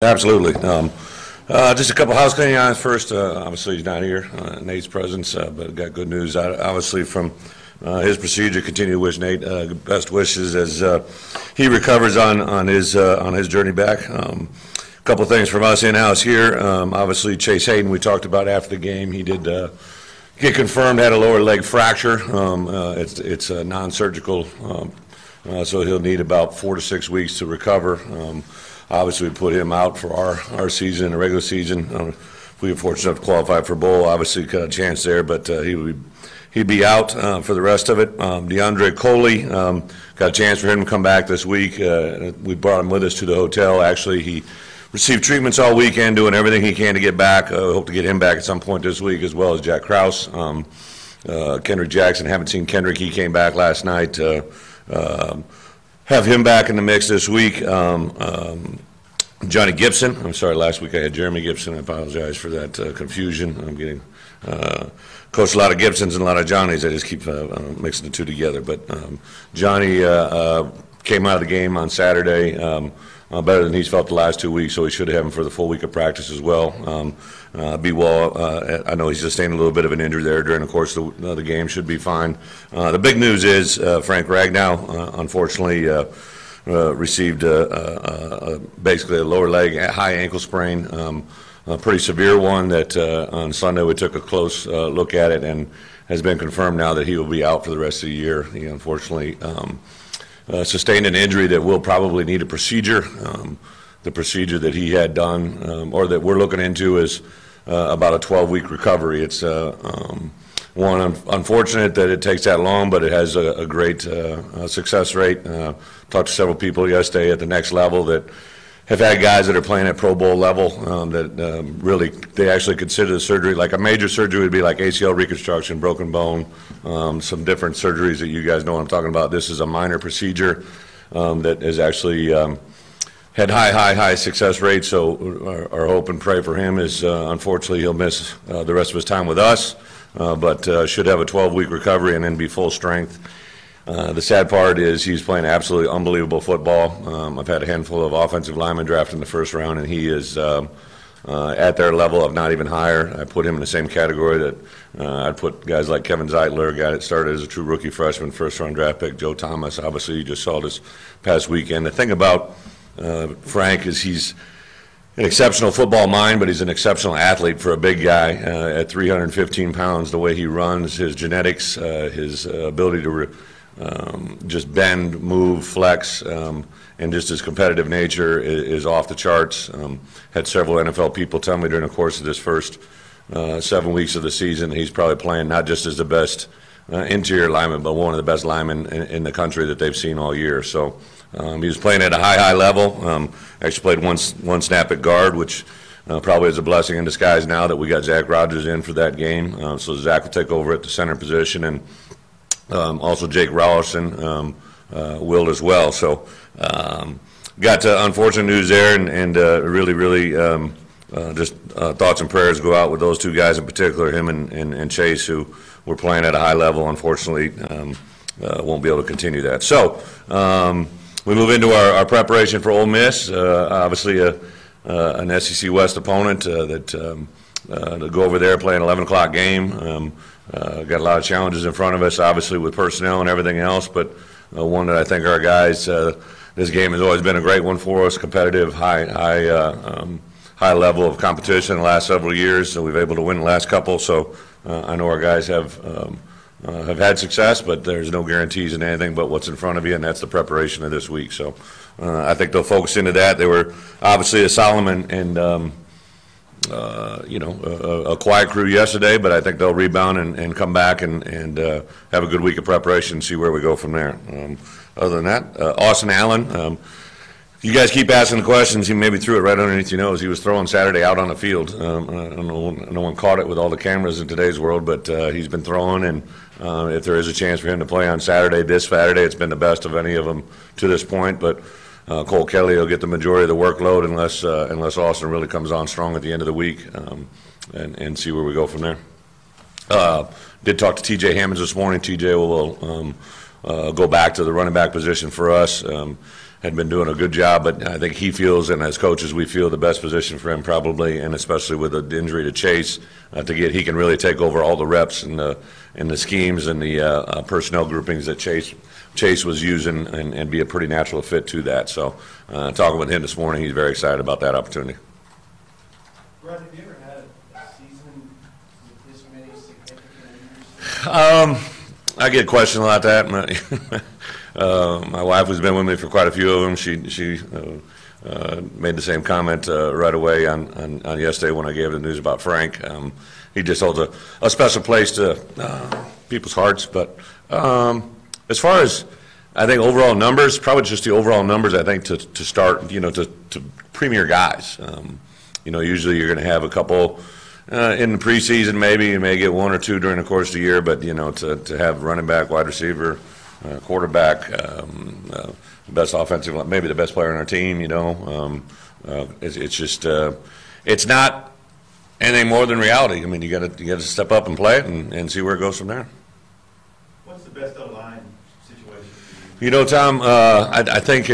Absolutely. Just a couple house cleaning items first. Obviously, he's not here, Nate's presence, but got good news. Obviously, from his procedure, continue to wish Nate best wishes as he recovers on his journey back. A couple things from us in-house here. Obviously, Chase Hayden, we talked about after the game. He did get confirmed, had a lower leg fracture. It's a non-surgical, so he'll need about 4 to 6 weeks to recover. Obviously, we put him out for our season, the regular season. If we were fortunate enough to qualify for bowl, obviously got a chance there, but he'd be out for the rest of it. DeAndre Coley, got a chance for him to come back this week. We brought him with us to the hotel. Actually, he received treatments all weekend, doing everything he can to get back. We hope to get him back at some point this week, as well as Jack Krause. Kendrick Jackson, haven't seen Kendrick. He came back last night. Have him back in the mix this week. Johnny Gibson. I'm sorry, last week I had Jeremy Gibson. I apologize for that confusion. I'm getting coached a lot of Gibsons and a lot of Johnnies. I just keep mixing the two together. But Johnny came out of the game on Saturday better than he's felt the last 2 weeks, so we should have him for the full week of practice as well. Be well. I know he's sustained a little bit of an injury there during the course of the game. Should be fine. The big news is Frank Ragnow, unfortunately, received basically a lower leg, high ankle sprain, a pretty severe one that on Sunday we took a close look at it and has been confirmed now that he will be out for the rest of the year. He unfortunately sustained an injury that will probably need a procedure. The procedure that he had done, or that we're looking into, is about a 12-week recovery. It's unfortunate that it takes that long, but it has a great success rate. Talked to several people yesterday at the next level that have had guys that are playing at Pro Bowl level that really, they actually consider the surgery, like a major surgery would be like ACL reconstruction, broken bone, some different surgeries that you guys know what I'm talking about. This is a minor procedure that is actually had high success rate, so our hope and pray for him is unfortunately he'll miss the rest of his time with us, but should have a 12-week recovery and then be full strength. The sad part is he's playing absolutely unbelievable football. I've had a handful of offensive linemen drafted in the first round, and he is at their level, if not even higher. I put him in the same category that I'd put guys like Kevin Zeitler, a guy that started as a true rookie freshman, first-round draft pick, Joe Thomas. Obviously, you just saw this past weekend. The thing about Frank is he's an exceptional football mind, but he's an exceptional athlete for a big guy at 315 pounds. The way he runs, his genetics, his ability to just bend, move, flex, and just his competitive nature is off the charts. Had several NFL people tell me during the course of this first 7 weeks of the season he's probably playing not just as the best interior lineman, but one of the best linemen in the country that they've seen all year. So he was playing at a high level. Actually played one snap at guard, which probably is a blessing in disguise now that we got Zach Rogers in for that game. So Zach will take over at the center position, and also Jake Rollerson will as well. So got unfortunate news there, and really just thoughts and prayers go out with those two guys in particular, him and Chase, who were playing at a high level. Unfortunately, won't be able to continue that. So we move into our preparation for Ole Miss. Obviously, an SEC West opponent that to go over there, play an 11 o'clock game. Got a lot of challenges in front of us, obviously, with personnel and everything else, but one that I think our guys, this game has always been a great one for us, competitive, high level of competition in the last several years, so we've been able to win the last couple. So I know our guys have had success, but there's no guarantees in anything but what's in front of you, and that's the preparation of this week. So I think they'll focus into that. They were obviously a solemn and a quiet crew yesterday, but I think they'll rebound and come back and have a good week of preparation and see where we go from there. Other than that, Austin Allen, you guys keep asking the questions. He maybe threw it right underneath your nose. He was throwing Saturday out on the field. No one caught it with all the cameras in today's world, but he's been throwing, and if there is a chance for him to play on Saturday, this Saturday, it's been the best of any of them to this point, but Cole Kelly will get the majority of the workload unless Austin really comes on strong at the end of the week, and see where we go from there. Did talk to T.J. Hammonds this morning. T.J. will go back to the running back position for us. had been doing a good job, but I think he feels, and as coaches, we feel the best position for him probably, and especially with the injury to Chase, he can really take over all the reps and the schemes and the personnel groupings that Chase was using and be a pretty natural fit to that. So talking with him this morning, he's very excited about that opportunity. Bret, have you ever had a season with this many significant injuries? I get questioned a lot that. My wife has been with me for quite a few of them. She made the same comment right away on yesterday when I gave the news about Frank. He just holds a special place to people's hearts. But as far as I think overall numbers, probably just the overall numbers. I think to start, to premier guys. Usually you're going to have a couple. In the preseason, maybe you may get one or two during the course of the year, but to have running back, wide receiver, quarterback, best offensive, maybe the best player on our team, it's just it's not anything more than reality. I mean, you got to step up and play it and see where it goes from there. What's the best O-line situation for you? Tom, I think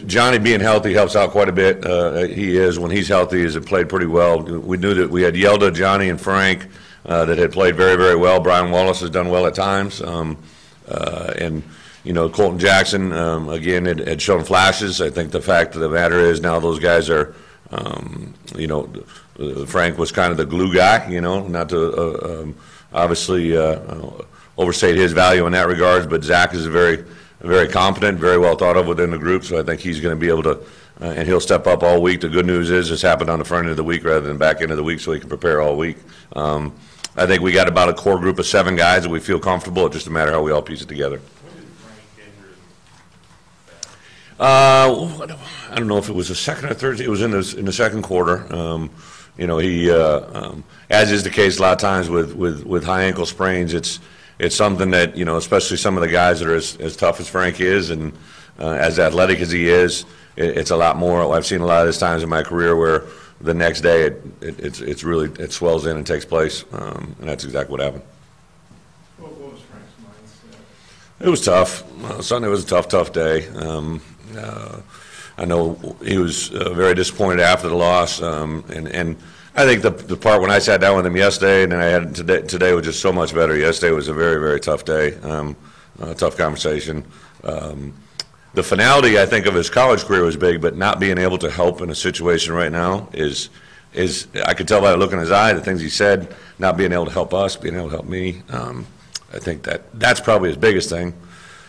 Johnny being healthy helps out quite a bit. He is, when he's healthy, has played pretty well. We knew that we had Yelda, Johnny, and Frank that had played very, very well. Brian Wallace has done well at times. And Colton Jackson, again, had shown flashes. I think the fact of the matter is now those guys are, Frank was kind of the glue guy, not to obviously overstate his value in that regards, but Zach is very competent, very well thought of within the group, so I think he's going to be able to, and he'll step up all week. The good news is this happened on the front end of the week rather than back end of the week, so he can prepare all week. I think we got about a core group of 7 guys that we feel comfortable. It's just a matter how we all piece it together. When did Frank injure? I don't know if it was the second or third. It was in the second quarter. He, as is the case a lot of times with high ankle sprains, it's something that, especially some of the guys that are as tough as Frank is and as athletic as he is, it's a lot more. I've seen a lot of these times in my career where the next day it swells in and takes place, and that's exactly what happened. What was Frank's mindset? It was tough. Sunday was a tough day. I know he was very disappointed after the loss, and I think the part when I sat down with him yesterday and then I had today was just so much better. Yesterday was a very, very tough day, tough conversation. The finality, I think, of his college career was big, but not being able to help in a situation right now is I could tell by the look in his eye, the things he said, not being able to help us, being able to help me. I think that's probably his biggest thing.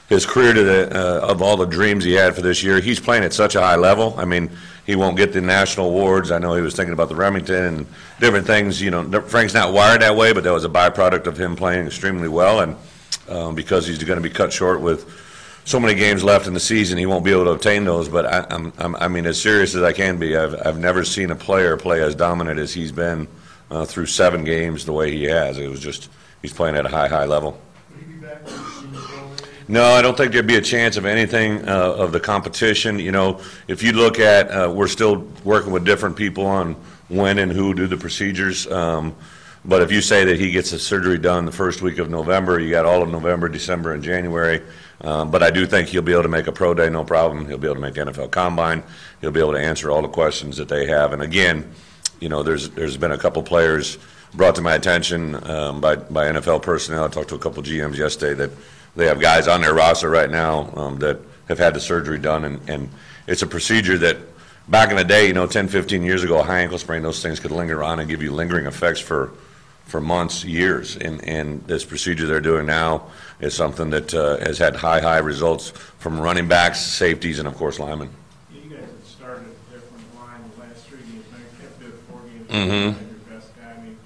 His career of all the dreams he had for this year, he's playing at such a high level. I mean, he won't get the national awards. I know he was thinking about the Remington and different things. Frank's not wired that way, but that was a byproduct of him playing extremely well. And because he's going to be cut short with so many games left in the season, he won't be able to obtain those. But I mean, as serious as I can be, I've never seen a player play as dominant as he's been through 7 games the way he has. It was just he's playing at a high level. Will he be back for the Senior Bowl? No, I don't think there'd be a chance of anything of the competition. If you look at, we're still working with different people on when and who do the procedures. But if you say that he gets his surgery done the first week of November, you got all of November, December, and January. But I do think he'll be able to make a pro day, no problem. He'll be able to make the NFL Combine. He'll be able to answer all the questions that they have. And again, there's been a couple players brought to my attention by NFL personnel. I talked to a couple GMs yesterday that they have guys on their roster right now that have had the surgery done, and it's a procedure that back in the day, 10, 15 years ago, a high ankle sprain, those things could linger on and give you lingering effects for months, years. And this procedure they're doing now is something that has had high results from running backs, safeties, and, of course, linemen. You guys have started a different line the last 3 games. Now you kept it 4 games. Mm-hmm. Your best guy. I mean,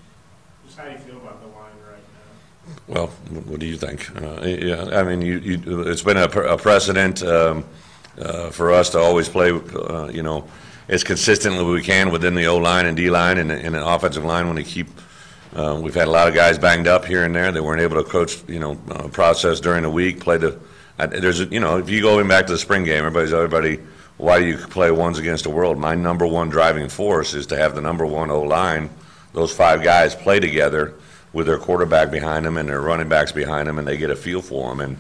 just how do you feel about the line right now? Well, what do you think? Yeah, I mean, it's been a precedent for us to always play, as consistently as we can within the O-line and D-line and the offensive line when they keep. We've had a lot of guys banged up here and there. They weren't able to coach, process during the week. If you go back to the spring game, everybody, why do you play ones against the world? My number one driving force is to have the number one O-line, those 5 guys play together with their quarterback behind them and their running backs behind them, and they get a feel for them. And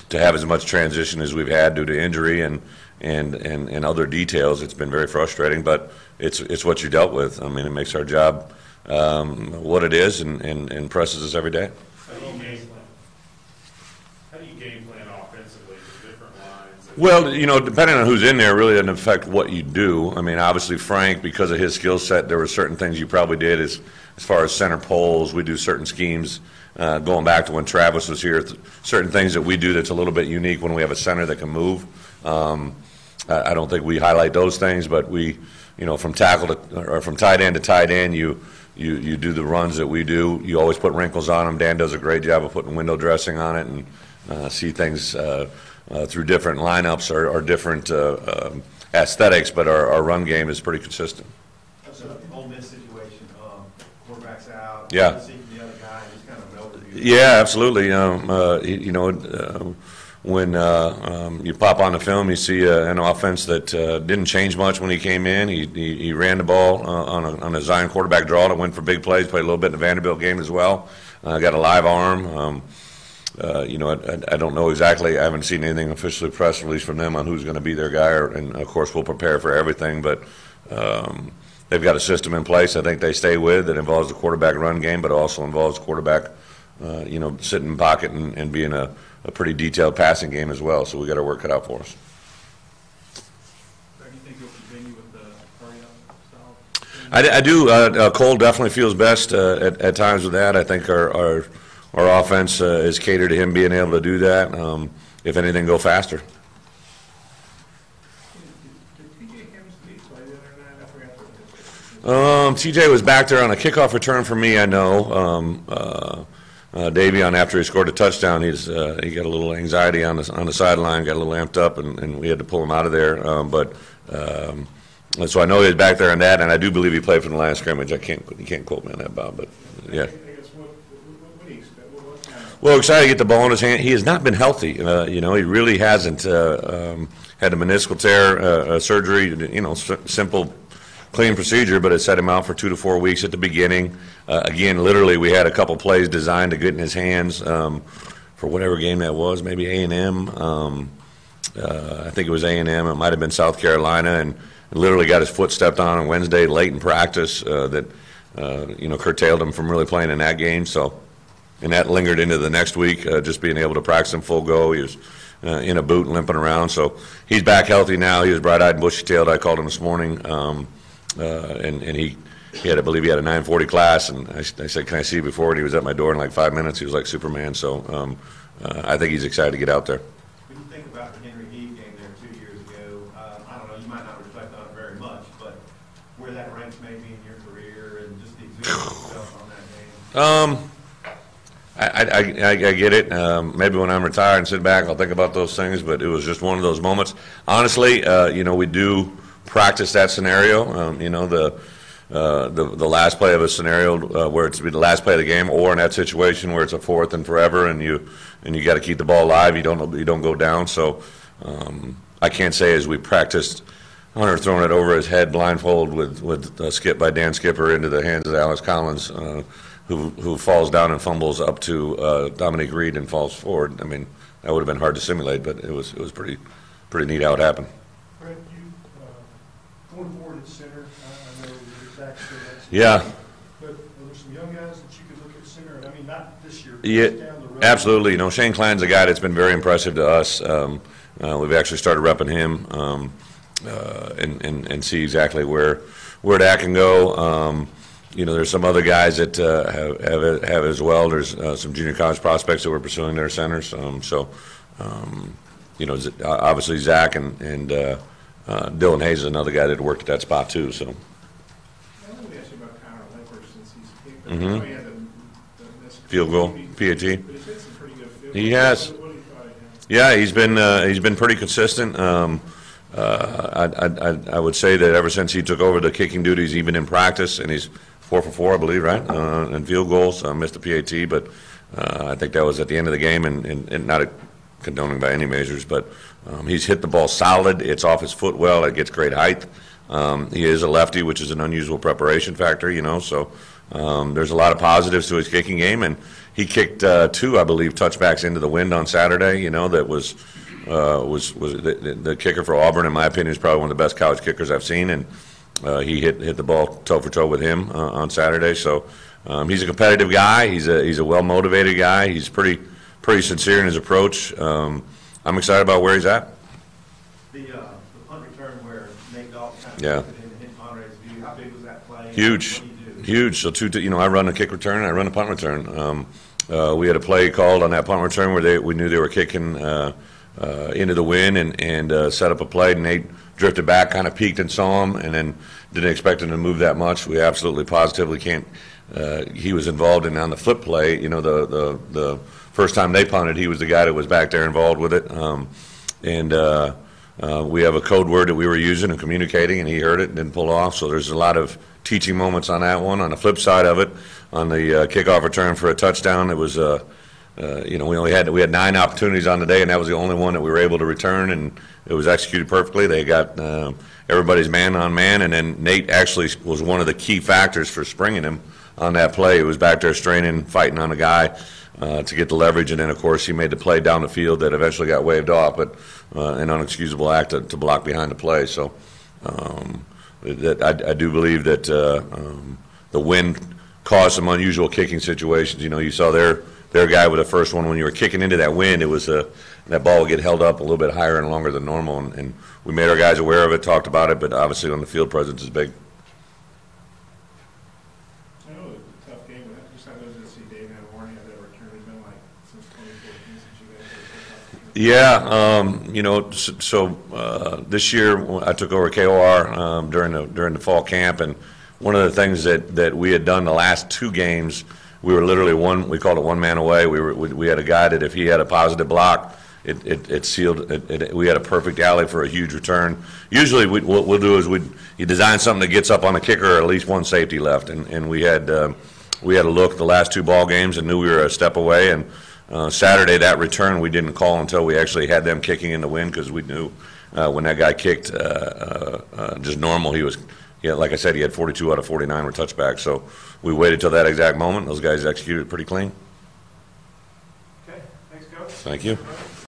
to have as much transition as we've had due to injury and and other details. It's been very frustrating, but it's what you dealt with. I mean, it makes our job what it is and impresses us every day. How do you game plan offensively for different lines? Well, depending on who's in there, really doesn't affect what you do. I mean, obviously Frank, because of his skill set, there were certain things you probably did as far as center poles. We do certain schemes going back to when Travis was here. Certain things that we do that's a little bit unique when we have a center that can move. I don't think we highlight those things, but we, from tackle to, or from tight end to tight end, you do the runs that we do. You always put wrinkles on them. Dan does a great job of putting window dressing on it and see things through different lineups or different aesthetics, but our run game is pretty consistent. That's an Ole Miss situation. Quarterback's out. Yeah. Seeking the other guy. Just kind of an overview. Yeah, absolutely. When you pop on the film, you see an offense that didn't change much when he came in. He ran the ball on a Zion quarterback draw that went for big plays, played a little bit in the Vanderbilt game as well. Got a live arm. I don't know exactly. I haven't seen anything officially press release from them on who's going to be their guy, and of course we'll prepare for everything, but they've got a system in place I think they stay with that involves the quarterback run game, but also involves the quarterback sitting in pocket and being a pretty detailed passing game as well, so we got our work cut out for us. Do you think you'll continue with the hurry-up style? I do. Cole definitely feels best at times with that. I think our offense is catered to him being able to do that. If anything, go faster. TJ was back there on a kickoff return for me, I know. Davion, after he scored a touchdown, he got a little anxiety on the sideline, got a little amped up, and we had to pull him out of there. So I know he was back there on that, and I do believe he played for the line of scrimmage. You can't quote me on that, Bob, but yeah. I guess what do you expect? Well, excited to get the ball in his hand. He has not been healthy. He really hasn't had a meniscal tear surgery. Simple, clean procedure, but it set him out for 2 to 4 weeks at the beginning. Again, literally, we had a couple plays designed to get in his hands for whatever game that was, maybe A&M. I think it was A&M. It might have been South Carolina, and literally got his foot stepped on Wednesday late in practice that curtailed him from really playing in that game. So, and that lingered into the next week, just being able to practice in full go. He was in a boot and limping around. So he's back healthy now. He was bright-eyed and bushy-tailed. I called him this morning, and he had, I believe he had a 9:40 class, and I said, "Can I see you before?" And he was at my door in like 5 minutes. He was like Superman. So I think he's excited to get out there. When you think about the Henry Heave game there 2 years ago, I don't know, you might not reflect on it very much, but where that ranks maybe in your career and just the exuberance itself on that game. I get it. Maybe when I'm retired and sit back, I'll think about those things. But it was just one of those moments. Honestly, we do practice that scenario. The last play of a scenario where it's the last play of the game, or in that situation where it's a fourth and forever, and you got to keep the ball alive. You don't go down. So I can't say as we practiced Hunter throwing it over his head blindfold with a skip by Dan Skipper into the hands of Alex Collins, who falls down and fumbles up to Dominique Reed and falls forward. I mean, that would have been hard to simulate, but it was pretty neat how it happened. Bret, you going forward at center, I know Zach still has. Yeah. But are there some young guys that you could look at center? I mean, not this year, but Yeah, just down the road. absolutely. Shane Klein's a guy that's been very impressive to us. We've actually started repping him and see exactly where that can go. There's some other guys that have as well. There's some junior college prospects that we're pursuing their centers. Obviously Zach and Dylan Hayes is another guy that worked at that spot too. So. I wanted to ask you about Connor Lepper since he's kicked. I know he had the Field goal, PAT. But he's hit some pretty good field He goals. has. What do you thought of him? Yeah, he's been pretty consistent. I would say that ever since he took over the kicking duties, even in practice, and he's 4 for 4, I believe, right? And field goals, missed the PAT, but I think that was at the end of the game, and not condoning by any measures, but he's hit the ball solid. It's off his foot well. It gets great height. He is a lefty, which is an unusual preparation factor, so there's a lot of positives to his kicking game, and he kicked 2, I believe, touchbacks into the wind on Saturday, that was was the kicker for Auburn. In my opinion, is probably one of the best college kickers I've seen, and he hit the ball toe for toe with him on Saturday. So he's a competitive guy. He's a well motivated guy. He's pretty sincere in his approach. I'm excited about where he's at. The punt return where Nate Dalton kind of Yeah. took it in and hit Conrad's view, how big was that play? Huge, What do you do? huge. So I run a kick return, and I run a punt return. We had a play called on that punt return where we knew they were kicking into the wind and set up a play. And Nate drifted back, kind of peeked and saw him, and then didn't expect him to move that much. We absolutely positively can't. He was involved in on the flip play. You know, the first time they punted, he was the guy that was back there involved with it. We have a code word that we were using and communicating, and he heard it and didn't pull off. So there's a lot of teaching moments on that one. On the flip side of it, on the kickoff return for a touchdown, it was we had 9 opportunities on the day, and that was the only one that we were able to return, and it was executed perfectly. They got everybody's man on man, and then Nate actually was one of the key factors for springing him on that play. He was back there straining, fighting on a guy to get the leverage, and then of course he made the play down the field that eventually got waved off, but an unexcusable act to block behind the play. So I do believe that the wind caused some unusual kicking situations. You know, you saw their guy with the first one when you were kicking into that wind. It was that ball would get held up a little bit higher and longer than normal, and we made our guys aware of it, talked about it, but obviously on the field presence is big. I know it was a tough game, but I just thought those that see Dave and Warning at that return has been like since 2014 since you guys had Yeah, so this year I took over KOR during the fall camp, and one of the things that we had done the last 2 games, we were literally we called it one man away. We had a guy that if he had a positive block, it sealed. We had a perfect alley for a huge return. Usually what we'll do is you design something that gets up on the kicker, or at least one safety left, and we had a look the last 2 ball games and knew we were a step away. And Saturday, that return we didn't call until we actually had them kicking in the wind, because we knew when that guy kicked just normal, like I said, he had 42 out of 49 were touchbacks. So we waited till that exact moment. Those guys executed pretty clean. Okay, thanks, Coach. Thank you.